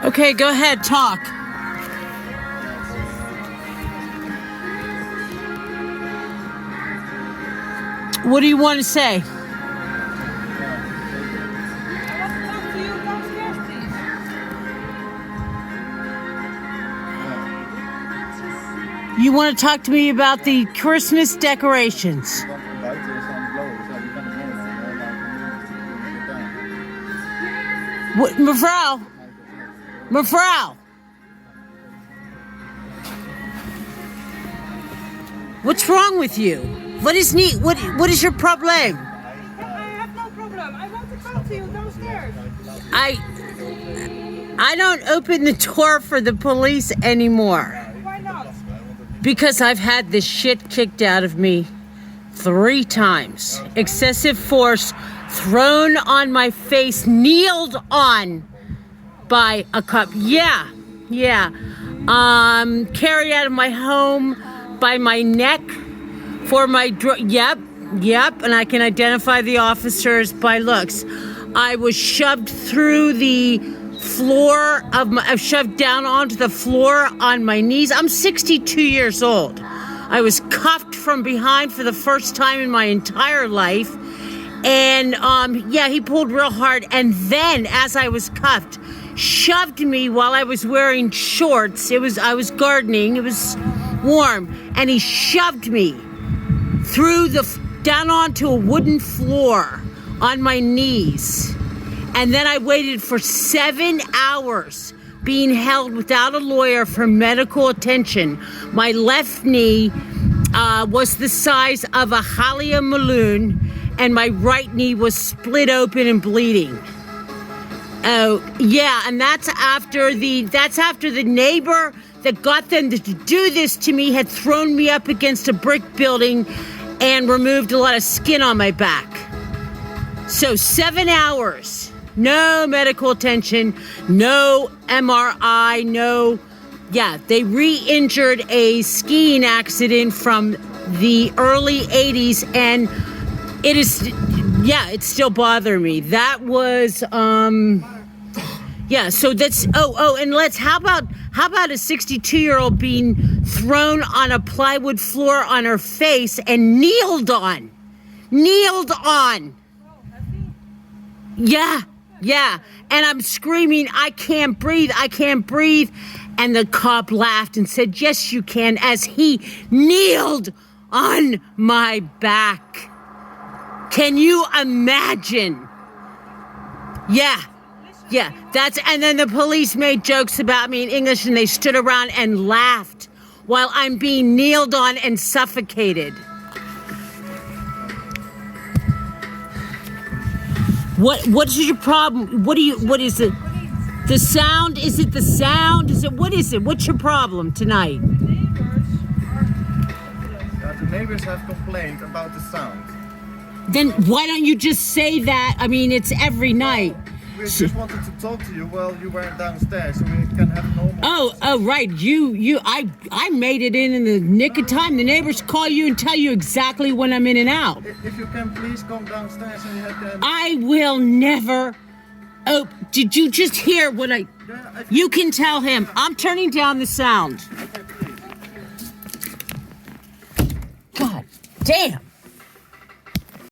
Okay, go ahead, talk. What do you want to say? You want to talk to me about the Christmas decorations? What, mevrouw? Mevrouw? What's wrong with you? What is your problem? I have no problem. I want to talk to you downstairs. I don't open the door for the police anymore. Why not? Because I've had this shit kicked out of me 3 times. Excessive force thrown on my face, kneeled on by a cop. Yeah. Carried out of my home by my neck for my yep, and I can identify the officers by looks. I was shoved through the floor shoved down onto the floor on my knees. I'm 62 years old. I was cuffed from behind for the first time in my entire life. And he pulled real hard, and then as I was cuffed, shoved me while I was wearing shorts. I was gardening, it was warm, and he shoved me through down onto a wooden floor on my knees. And then I waited for 7 hours being held without a lawyer for medical attention. My left knee was the size of a Halia Maloon, and my right knee was split open and bleeding. Oh, yeah, and that's after the neighbor that got them to do this to me had thrown me up against a brick building and removed a lot of skin on my back. So 7 hours, no medical attention, no MRI, they re-injured a skiing accident from the early 80s, and it's still bothering me. That was, so that's, and how about a 62-year-old being thrown on a plywood floor on her face and kneeled on? Yeah, and I'm screaming, I can't breathe. And the cop laughed and said, yes, you can, as he kneeled on my back. Can you imagine? Yeah, and then the police made jokes about me in English, and they stood around and laughed while I'm being kneeled on and suffocated. What's your problem? What is it? The sound? Is it the sound? What is it? What's your problem tonight? The neighbors have complained about the sound. Then why don't you just say that? I mean, it's every night. We just wanted to talk to you while you were downstairs, so we can have normal. Oh, right. I made it in the nick of time. The neighbors call you and tell you exactly when I'm in and out. If you can please come downstairs and I will never. Oh, did you just hear what I? You can tell him. I'm turning down the sound. God damn.